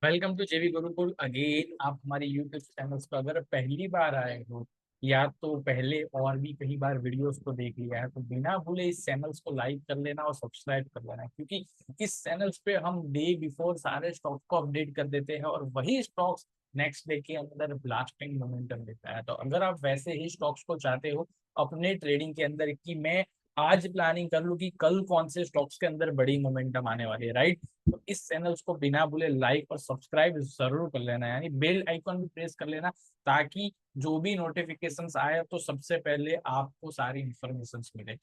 Welcome to जेवी Gurukul again. आप हमारे यूट्यूब चैनल्स पर अगर पहली बार आए हो या तो पहले और भी कई बार वीडियोस को देख लिया है तो बिना भूले इस चैनल्स को लाइक कर लेना और सब्सक्राइब कर लेना, क्योंकि इस चैनल्स पे हम डे बिफोर सारे स्टॉक को अपडेट कर देते हैं और वही स्टॉक्स नेक्स्ट डे के अंदर ब्लास्टिंग मोमेंटम देता है। तो अगर आप वैसे ही स्टॉक्स को चाहते हो अपने ट्रेडिंग के अंदर कि मैं आज प्लानिंग कर लूं कि कल कौन से स्टॉक्स के अंदर बड़ी मोमेंटम आने वाली है, राइट, तो इस चैनल्स को बिना भूले लाइक और सब्सक्राइब जरूर कर लेना, यानी बेल आइकन भी प्रेस कर लेना, ताकि जो भी नोटिफिकेशंस आए तो सबसे पहले आपको सारी इंफॉर्मेशन मिले।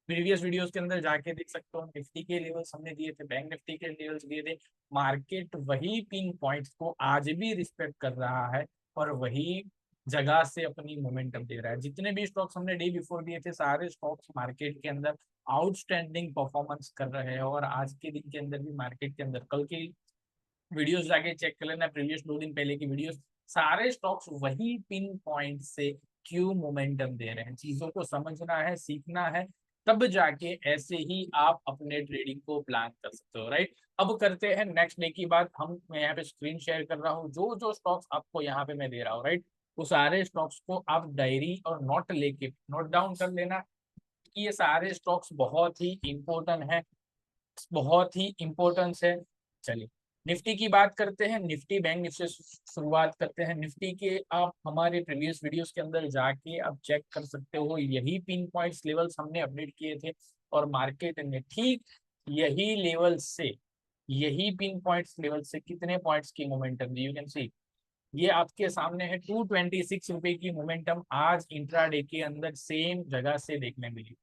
प्रीवियस वीडियोस के अंदर जाके देख सकते हो, निफ्टी के लेवल्स हमने दिए थे, बैंक निफ्टी के लेवल्स दिए थे। मार्केट वही पिन पॉइंट्स को आज भी रिस्पेक्ट कर रहा है और वही जगह से अपनी मोमेंटम दे रहा है। जितने भी स्टॉक्स हमने डे बिफोर दिए थे सारे स्टॉक्स मार्केट के अंदर आउटस्टैंडिंग परफॉर्मेंस कर रहे हैं और आज के दिन के अंदर भी मार्केट के अंदर, कल की वीडियोस जाके चेक कर लेना, प्रीवियस 2 दिन पहले की वीडियोस, सारे स्टॉक्स वही पिन पॉइंट से क्यों मोमेंटम दे रहे हैं। चीजों को समझना है, सीखना है, तब जाके ऐसे ही आप अपने ट्रेडिंग को प्लान कर सकते हो, राइट। अब करते हैं नेक्स्ट डे की बात। मैं यहाँ पे स्क्रीन शेयर कर रहा हूँ, जो जो स्टॉक्स आपको यहाँ पे मैं दे रहा हूँ, राइट, वो सारे स्टॉक्स को आप डायरी और नोट लेके नोट डाउन कर लेना कि ये सारे स्टॉक्स बहुत ही इंपॉर्टेंट है, बहुत ही इंपॉर्टेंस है। चलिए निफ्टी की बात करते हैं। निफ्टी बैंक निफ्टी से शुरुआत करते हैं। निफ्टी के आप हमारे प्रीवियस वीडियोस के अंदर जाके आप चेक कर सकते हो, यही पिन पॉइंट्स लेवल्स हमने अपडेट किए थे और मार्केट ने ठीक यही लेवल से, यही पिन पॉइंट्स लेवल से कितने पॉइंट्स की momentum the, you can see, ये आपके सामने है। 226 रुपए की मोमेंटम आज इंट्राडे के अंदर सेम जगह से देखने मिली।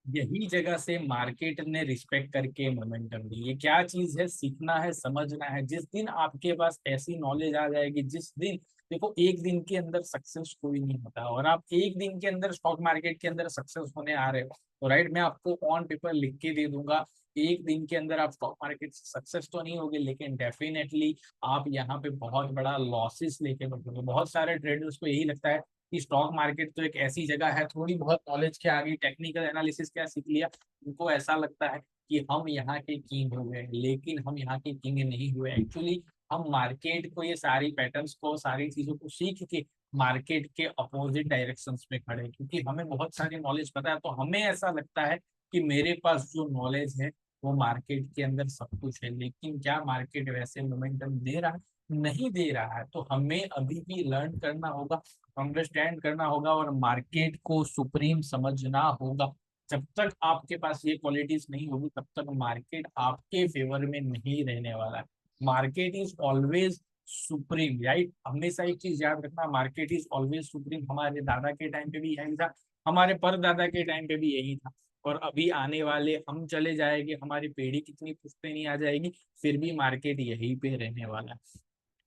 यही जगह से मार्केट ने रिस्पेक्ट करके मोमेंटम दी। ये क्या चीज है, सीखना है, समझना है। जिस दिन आपके पास ऐसी नॉलेज आ जाएगी, जिस दिन, देखो एक दिन के अंदर सक्सेस कोई नहीं होता और आप एक दिन के अंदर स्टॉक मार्केट के अंदर सक्सेस होने आ रहे हो तो राइट, मैं आपको ऑन पेपर लिख के दे दूंगा एक दिन के अंदर आप स्टॉक मार्केट सक्सेस तो नहीं होगे, लेकिन डेफिनेटली आप यहाँ पे बहुत बड़ा लॉसेस लेके बैठोगे। बहुत सारे ट्रेडर्स को यही लगता है कि स्टॉक मार्केट तो एक ऐसी जगह है, थोड़ी बहुत नॉलेज के आगे टेक्निकल एनालिसिस क्या सीख लिया, उनको ऐसा लगता है कि हम यहाँ के किंग हो गए, लेकिन हम यहाँ के किंग नहीं हुए। एक्चुअली हम मार्केट को, ये सारी पैटर्न्स को, सारी चीजों को सीख के मार्केट के अपोजिट डायरेक्शंस में खड़े, क्योंकि हमें बहुत सारी नॉलेज पता है तो हमें ऐसा लगता है कि मेरे पास जो नॉलेज है वो मार्केट के अंदर सब कुछ है। लेकिन क्या मार्केट वैसे मोमेंटम दे रहा है? नहीं दे रहा है। तो हमें अभी भी लर्न करना होगा, अंडरस्टैंड करना होगा और मार्केट को सुप्रीम समझना होगा। जब तक आपके पास ये क्वालिटीज नहीं होगी तब तक मार्केट आपके फेवर में नहीं रहने वाला है। Market is always supreme, right. हमेशा एक चीज याद रखना, मार्केट इज ऑलवेज सुप्रीम। हमारे दादा के टाइम पे भी यही था, हमारे परदादा के टाइम पे भी यही था और अभी आने वाले, हम चले जाएंगे, हमारी पीढ़ी कितनी पुश्ते नहीं आ जाएगी, फिर भी मार्केट यहीं पे रहने वाला है।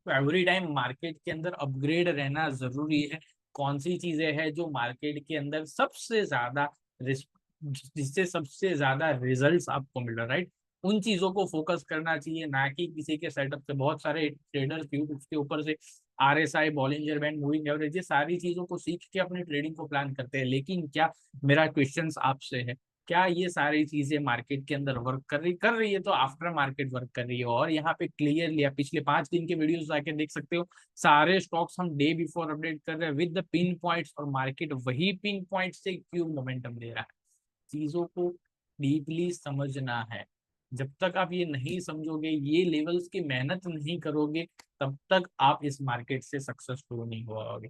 तो एवरी टाइम मार्केट के अंदर अपग्रेड रहना जरूरी है। कौन सी चीजें हैं जो मार्केट के अंदर सबसे ज्यादा जिससे सबसे ज्यादा रिजल्ट्स आपको मिल रहा है, राइट, उन चीजों को फोकस करना चाहिए, ना कि किसी के सेटअप से। बहुत सारे ट्रेडर्स यूट्यूब के ऊपर से RSI, Bollinger band, moving average, ये सारी चीजों को सीख के अपनी ट्रेडिंग को प्लान करते हैं, लेकिन क्या, मेरा क्वेश्चन आपसे है, क्या ये सारी चीजें मार्केट के अंदर वर्क कर रही है? तो आफ्टर मार्केट वर्क कर रही है। और यहाँ पे क्लियरली आप पिछले 5 दिन के वीडियोस जाके देख सकते हो, सारे स्टॉक्स हम डे बिफोर अपडेट कर रहे हैं विद द पिन पॉइंट्स और मार्केट वही पिन पॉइंट से क्यों मोमेंटम दे रहा है। चीजों को डीपली समझना है। जब तक आप ये नहीं समझोगे, ये लेवल्स की मेहनत नहीं करोगे, तब तक आप इस मार्केट से सक्सेसफुल नहीं होगे,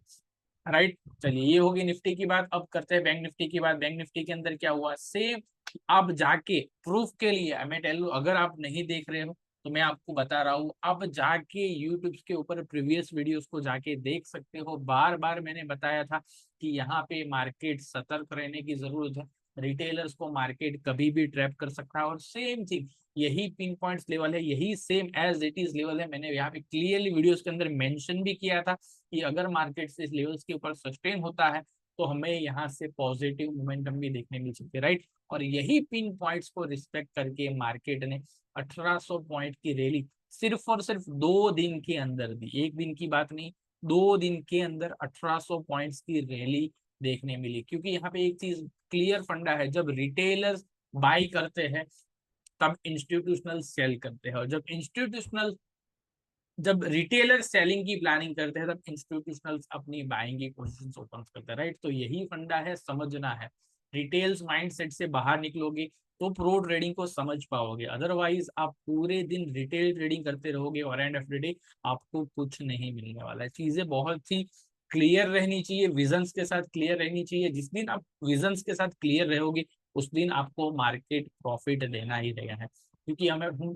राइट। चलिए ये होगी निफ्टी की बात। अब करते हैं बैंक निफ्टी की बात। बैंक निफ्टी के अंदर क्या हुआ, सेम आप जाके प्रूफ के लिए, मैं टेल, अगर आप नहीं देख रहे हो तो मैं आपको बता रहा हूँ, अब जाके यूट्यूब के ऊपर प्रीवियस वीडियोस को जाके देख सकते हो। बार बार मैंने बताया था कि यहाँ पे मार्केट सतर्क रहने की जरूरत है, रिटेलर्स को मार्केट कभी भी ट्रैप कर सकता है। और सेम चीज, यही पिन पॉइंट्स लेवल है, यही same as it is level है। मैंने यहाँ पे क्लियरली वीडियोस के अंदर मेंशन भी किया था कि अगर मार्केट से इस लेवल्स के ऊपर सस्टेन होता है तो हमें यहाँ से पॉजिटिव मोमेंटम भी देखने मिल सकते हैं, राइट। और यही पिन पॉइंट्स को रिस्पेक्ट करके मार्केट ने 1800 पॉइंट की रैली सिर्फ और सिर्फ 2 दिन के अंदर दी। एक दिन की बात नहीं, 2 दिन के अंदर 1800 पॉइंट्स की रैली देखने मिली। क्योंकि यहाँ पे एक चीज क्लियर फंडा है, जब रिटेलर्स बाई करते हैं तब इंस्टीट्यूशनल सेल करते हैं, और जब रिटेलर सेलिंग की प्लानिंग करते हैं तब इंस्टीट्यूशनल्स अपनी बाइंग की पोजीशंस ओपन करते हैं, राइट। तो यही फंडा है, समझना है। रिटेल्स माइंडसेट से बाहर निकलोगे तो प्रो ट्रेडिंग को समझ पाओगे, अदरवाइज आप पूरे दिन रिटेल ट्रेडिंग करते रहोगे और एंड ऑफ द डे आपको कुछ नहीं मिलने वाला है। चीजें बहुत ही क्लियर रहनी चाहिए, विजन्स के साथ क्लियर रहनी चाहिए। जिस दिन आप विजन्स के साथ क्लियर रहोगे उस दिन आपको मार्केट प्रॉफिट देना ही देना है। क्योंकि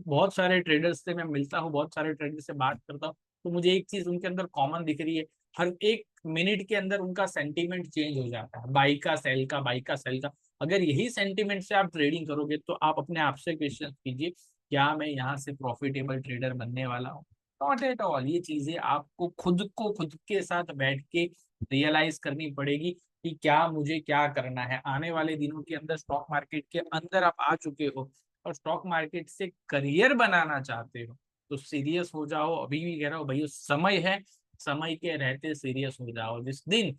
बहुत सारे ट्रेडर्स से मैं मिलता हूँ, बहुत सारे ट्रेडर से बात करता हूँ, तो मुझे एक चीज उनके अंदर कॉमन दिख रही है, हर एक मिनट के अंदर उनका सेंटीमेंट चेंज हो जाता है, बाई का सेल का, बाई का सेल का। अगर यही सेंटीमेंट से आप ट्रेडिंग करोगे तो आप अपने आप से क्वेश्चन कीजिए, क्या मैं यहाँ से प्रॉफिटेबल ट्रेडर बनने वाला हूँ? Not at all. ये चीजें आपको खुद के साथ बैठ के रियलाइज करनी पड़ेगी कि क्या मुझे क्या करना है आने वाले दिनों के अंदर। स्टॉक मार्केट के अंदर आप आ चुके हो और स्टॉक मार्केट से करियर बनाना चाहते हो तो सीरियस हो जाओ। अभी भी कह रहा हूँ भाई, समय है, समय के रहते सीरियस हो जाओ। जिस दिन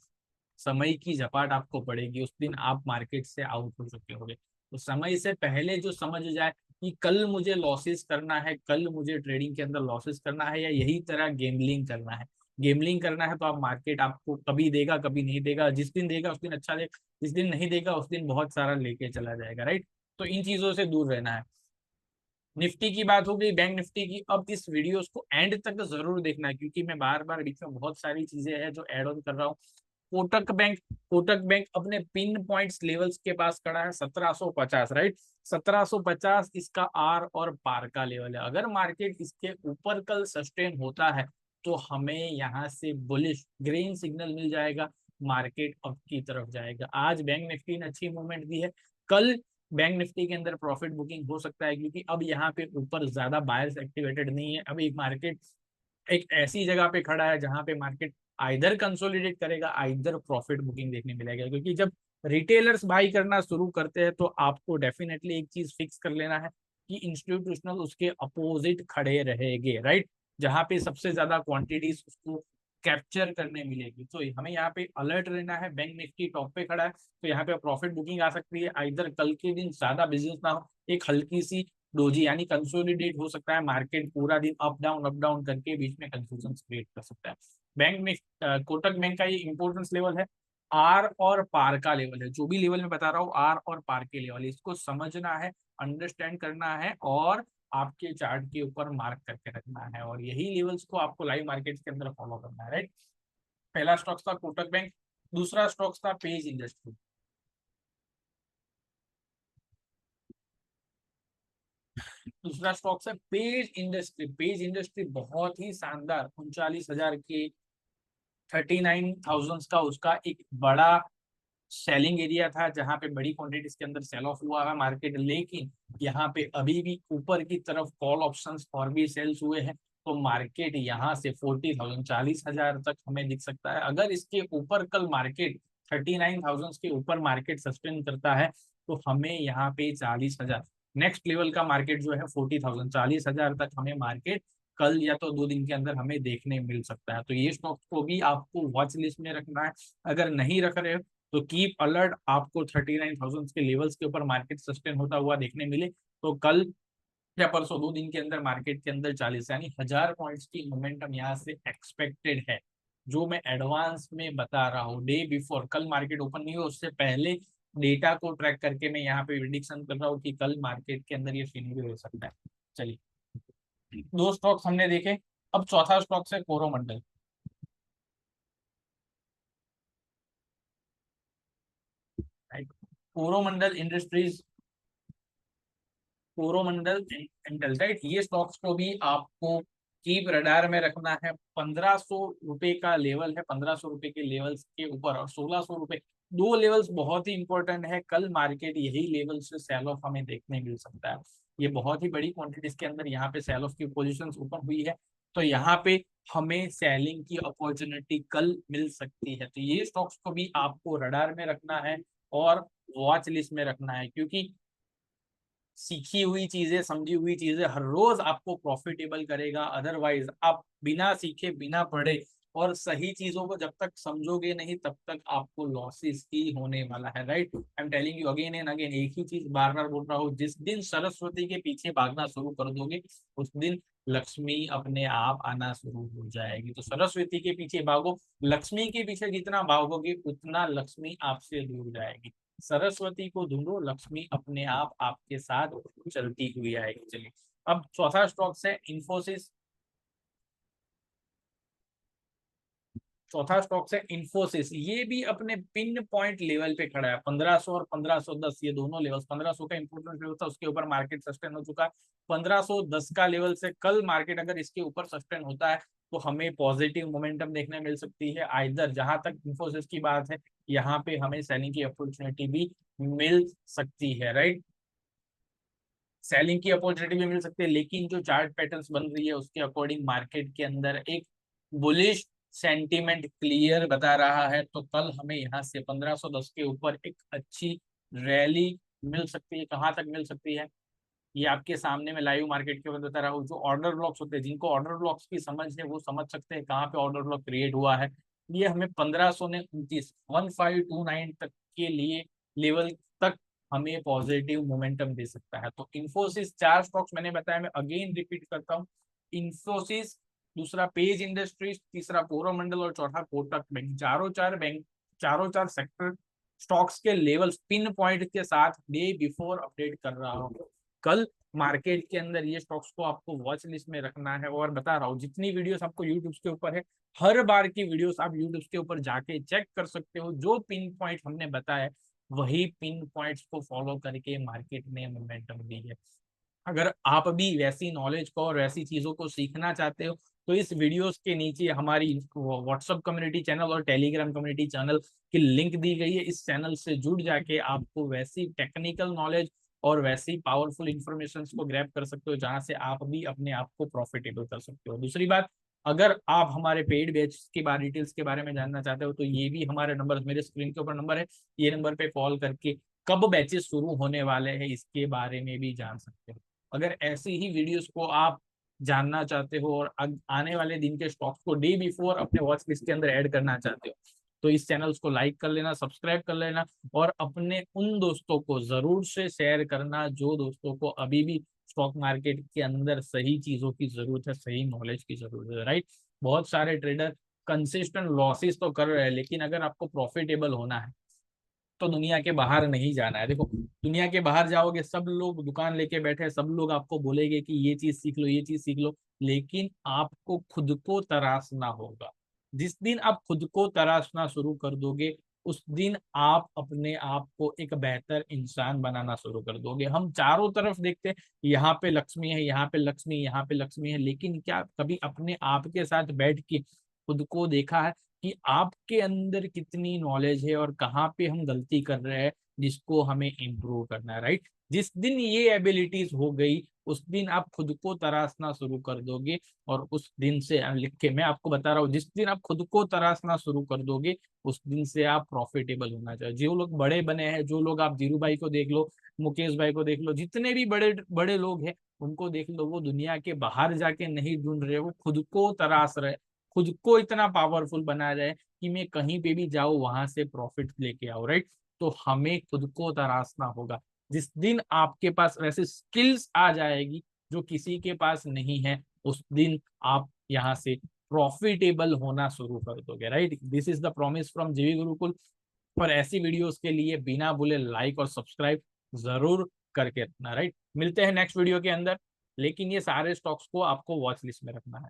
समय की झपाट आपको पड़ेगी उस दिन आप मार्केट से आउट हो चुके होंगे। तो समय से पहले जो समझ जाए कि कल मुझे लॉसेस करना है, कल मुझे ट्रेडिंग के अंदर लॉसेस करना है, या यही तरह गेमलिंग करना है। गेमलिंग करना है तो आप मार्केट आपको कभी देगा कभी नहीं देगा, जिस दिन देगा उस दिन अच्छा देगा, जिस दिन नहीं देगा उस दिन बहुत सारा लेके चला जाएगा, राइट। तो इन चीजों से दूर रहना है। निफ्टी की बात हो गई, बैंक निफ्टी की। अब इस वीडियोस को एंड तक जरूर देखना है क्योंकि मैं बार बार बीच में बहुत सारी चीजें हैं जो ऐड ऑन कर रहा हूँ। कोटक बैंक अपने पिन पॉइंट्स लेवल्स के पास खड़ा है 1750, राइट। 1750 इसका आर और पार का लेवल है। अगर मार्केट इसके ऊपर कल सस्टेन होता है तो हमें यहाँ से बुलिश ग्रीन सिग्नल मिल जाएगा, मार्केट अप की तरफ जाएगा। आज बैंक निफ्टी ने अच्छी मूवमेंट दी है, कल बैंक निफ्टी के अंदर प्रॉफिट बुकिंग हो सकता है क्योंकि अब यहाँ पे ऊपर ज्यादा बायर्स एक्टिवेटेड नहीं है। अब एक मार्केट एक ऐसी जगह पे खड़ा है जहां पे मार्केट आइदर कंसोलिडेट करेगा, आइदर प्रॉफिट बुकिंग देखने मिलेगा। क्योंकि जब रिटेलर्स बाई करना शुरू करते हैं तो आपको डेफिनेटली एक चीज फिक्स कर लेना है कि इंस्टीट्यूशनल उसके अपोजिट खड़े रहेंगे, राइट। जहां पे सबसे ज्यादा क्वांटिटीज उसको कैप्चर करने मिलेगी। तो हमें यहाँ पे अलर्ट रहना है। बैंक निफ्टी टॉप पे खड़ा है तो यहाँ पे प्रॉफिट बुकिंग आ सकती है, आइदर कल के दिन ज्यादा बिजनेस ना हो, एक हल्की सी डोजी यानी कंसोलिडेट हो सकता है, मार्केट पूरा दिन अप डाउन करके बीच में कंफ्यूजन क्रिएट कर सकता है। बैंक में कोटक बैंक का ये इंपॉर्टेंस लेवल है, आर और पार का लेवल है। जो भी लेवल मैं बता रहा हूँ आर और पार के लेवल, इसको समझना है, अंडरस्टैंड करना है और आपके चार्ट के ऊपर मार्क करके रखना है। और यही लेवल्स को आपको लाइव मार्केट के अंदर फॉलो करना है, राइट। पहला स्टॉक था कोटक बैंक, दूसरा स्टॉक था पेज इंडस्ट्री। दूसरा स्टॉक है पेज इंडस्ट्री। पेज इंडस्ट्री बहुत ही शानदार 39,000 के 39,000 का उसका एक बड़ा सेलिंग एरिया था जहां पे बड़ी क्वांटिटीज के अंदर सेल ऑफ हुआ है मार्केट। लेकिन यहाँ पे अभी भी ऊपर की तरफ कॉल ऑप्शंस और भी सेल्स हुए हैं तो मार्केट यहाँ से 40,000 40,000 तक हमें दिख सकता है। अगर इसके ऊपर कल मार्केट 39,000 के ऊपर मार्केट सस्टेन करता है तो हमें यहाँ पे 40,000 नेक्स्ट लेवल का मार्केट जो है 40,000 40,000 तक हमें मार्केट कल या तो 2 दिन के अंदर हमें देखने मिल सकता है। तो ये स्टॉक को भी आपको वॉच लिस्ट में रखना है। अगर नहीं रख रहे हो तो कीप अलर्ट, आपको 39,000 के लेवल्स के ऊपर मार्केट सस्टेन होता हुआ देखने मिले तो कल या परसों 2 दिन के अंदर मार्केट के अंदर 40 यानी 1,000 पॉइंट्स की मोमेंटम यहाँ से एक्सपेक्टेड है। जो मैं एडवांस में बता रहा हूँ, डे बिफोर कल मार्केट ओपन नहीं हो उससे पहले डेटा को ट्रैक करके मैं यहाँ पे प्रिडिक्शन कर रहा हूँ कि कल मार्केट के अंदर ये सीन भी हो सकता है। चलिए, 2 स्टॉक्स हमने देखे, अब चौथा स्टॉक है कोरोमंडल। राइट, कोरोमंडल इंडस्ट्रीज, कोरोमंडल एंडल, राइट। ये स्टॉक्स को भी आपको कीप रडार में रखना है। 1,500 रुपए का लेवल है, 1,500 रुपए के लेवल्स के ऊपर और 1,600 रुपए, दो लेवल्स बहुत ही इंपॉर्टेंट है। कल मार्केट यही लेवल से सेल ऑफ हमें देखने मिल सकता है। ये बहुत ही बड़ी क्वांटिटीज के अंदर यहाँ पे सेल ऑफ की पोजिशन ओपन हुई है तो यहाँ पे हमें सेलिंग की अपॉर्चुनिटी कल मिल सकती है। तो ये स्टॉक्स को भी आपको रडार में रखना है और वॉच लिस्ट में रखना है क्योंकि सीखी हुई चीजें, समझी हुई चीजें हर रोज आपको प्रॉफिटेबल करेगा। अदरवाइज आप बिना सीखे बिना पढ़े और सही चीजों को जब तक समझोगे नहीं तब तक आपको लॉसेस ही होने वाला है, right. I am telling you again and again, एक ही चीज बार बार बोल रहा हूँ, जिस दिन सरस्वती के पीछे भागना शुरू कर दोगे उस दिन लक्ष्मी अपने आप आना शुरू हो जाएगी। तो सरस्वती के पीछे भागो, लक्ष्मी के पीछे जितना भागोगे उतना लक्ष्मी आपसे दूर जाएगी। सरस्वती को ढूंढो, लक्ष्मी अपने आप आपके साथ चलती हुई आएगी। चलिए, अब चौथा स्टॉक है इन्फोसिस। चौथा स्टॉक है इन्फोसिस। ये भी अपने पिन पॉइंट लेवल पे खड़ा है, 1500 और 1510, ये दोनों लेवल। 1500 का इंपोर्टेंट लेवल था, उसके ऊपर मार्केट सस्टेन हो चुका है। 1510 का लेवल से कल मार्केट अगर इसके ऊपर सस्टेन होता है तो हमें पॉजिटिव मोमेंटम देखने मिल सकती है। आइदर जहां तक इन्फोसिस की बात है, यहाँ पे हमें सेलिंग की अपॉर्चुनिटी भी मिल सकती है, राइट। सेलिंग की अपॉर्चुनिटी भी मिल सकती है, लेकिन जो चार्ट पैटर्न्स बन रही है उसके अकॉर्डिंग मार्केट के अंदर एक बुलिश सेंटीमेंट क्लियर बता रहा है। तो कल हमें यहाँ से 1510 के ऊपर एक अच्छी रैली मिल सकती है। कहाँ तक मिल सकती है, ये आपके सामने में लाइव मार्केट के ऊपर बता रहा हूँ। जो ऑर्डर ब्लॉक्स होते हैं, जिनको ऑर्डर ब्लॉक्स की समझ है वो समझ सकते हैं कहाँ पे ऑर्डर ब्लॉक क्रिएट हुआ है। ये हमें 1529 1529 तक के लिए लेवल तक हमें पॉजिटिव मोमेंटम दे सकता है। तो इन्फोसिस, चार स्टॉक्स मैंने बताया, मैं अगेन रिपीट करता हूँ। इन्फोसिस, दूसरा पेज इंडस्ट्रीज, तीसरा कोरोमंडल और चौथा कोटक बैंक। चारों चार सेक्टर स्टॉक्स के लेवल पिन पॉइंट के साथ डे बिफोर अपडेट कर रहा हूँ। कल मार्केट के अंदर ये स्टॉक्स को आपको वॉच लिस्ट में रखना है। और बता रहा हूँ, जितनी वीडियोस आपको यूट्यूब के ऊपर है, हर बार की वीडियोस आप यूट्यूब के ऊपर जाके चेक कर सकते हो। जो पिन पॉइंट हमने बताया वही पिन पॉइंट्स को फॉलो करके मार्केट ने मोमेंटम दी है। अगर आप भी वैसी नॉलेज को और वैसी चीजों को सीखना चाहते हो तो इस वीडियोस के नीचे हमारी व्हाट्सएप कम्युनिटी चैनल और टेलीग्राम कम्युनिटी चैनल की लिंक दी गई है। इस चैनल से जुड़ जाके आपको वैसी टेक्निकल नॉलेज और वैसी पावरफुल इंफॉर्मेशन को ग्रैब कर सकते हो जहां से आप भी अपने आप को प्रॉफिटेबल कर सकते हो। दूसरी बात, अगर आप हमारे पेड बैच के बारे डिटेल्स के बारे में जानना चाहते हो तो ये भी हमारे नंबर, मेरे स्क्रीन के ऊपर नंबर है, ये नंबर पे कॉल करके कब बैचेस शुरू होने वाले हैं इसके बारे में भी जान सकते हो। अगर ऐसी ही वीडियोस को आप जानना चाहते हो और आने वाले दिन के स्टॉक्स को डे बिफोर अपने वॉच लिस्ट के अंदर ऐड करना चाहते हो तो इस चैनल को लाइक कर लेना, सब्सक्राइब कर लेना और अपने उन दोस्तों को जरूर से शेयर करना जो दोस्तों को अभी भी स्टॉक मार्केट के अंदर सही चीजों की जरूरत है, सही नॉलेज की जरूरत है, राइट। बहुत सारे ट्रेडर कंसिस्टेंट लॉसेस तो कर रहे हैं, लेकिन अगर आपको प्रॉफिटेबल होना है तो दुनिया के बाहर नहीं जाना है। देखो, दुनिया के बाहर जाओगे, सब लोग दुकान लेके बैठे हैं, सब लोग आपको बोलेंगे कि ये चीज सीख लो, ये चीज सीख लो, लेकिन आपको खुद को तराशना होगा। जिस दिन आप खुद को तराशना शुरू कर दोगे उस दिन आप अपने आप को एक बेहतर इंसान बनाना शुरू कर दोगे। हम चारों तरफ देखते हैं, यहाँ पे लक्ष्मी है, यहाँ पे लक्ष्मी, यहाँ पे लक्ष्मी है, लेकिन क्या कभी अपने आप के साथ बैठ के खुद को देखा है कि आपके अंदर कितनी नॉलेज है और कहाँ पे हम गलती कर रहे हैं जिसको हमें इम्प्रूव करना है, राइट। जिस दिन ये एबिलिटीज हो गई उस दिन आप खुद को तराशना शुरू कर दोगे और उस दिन से लिख के मैं आपको बता रहा हूँ, जिस दिन आप खुद को तराशना शुरू कर दोगे उस दिन से आप प्रॉफिटेबल होना चाहिए। जो लोग बड़े बने हैं, जो लोग, आप धीरू भाई को देख लो, मुकेश भाई को देख लो, जितने भी बड़े बड़े लोग हैं उनको देख लो, वो दुनिया के बाहर जाके नहीं ढूंढ रहे, वो खुद को तराश रहे, खुद को इतना पावरफुल बना रहे कि मैं कहीं पे भी जाऊँ वहां से प्रॉफिट लेके आओ, राइट। तो हमें खुद को तराशना होगा। जिस दिन आपके पास वैसे स्किल्स आ जाएगी जो किसी के पास नहीं है उस दिन आप यहाँ से प्रॉफिटेबल होना शुरू कर दोगे, right. This is the promise from जीवी गुरुकुल। पर ऐसी वीडियोस के लिए बिना भूले लाइक और सब्सक्राइब जरूर करके रखना, राइट। मिलते हैं नेक्स्ट वीडियो के अंदर, लेकिन ये सारे स्टॉक्स को आपको वॉच लिस्ट में रखना है।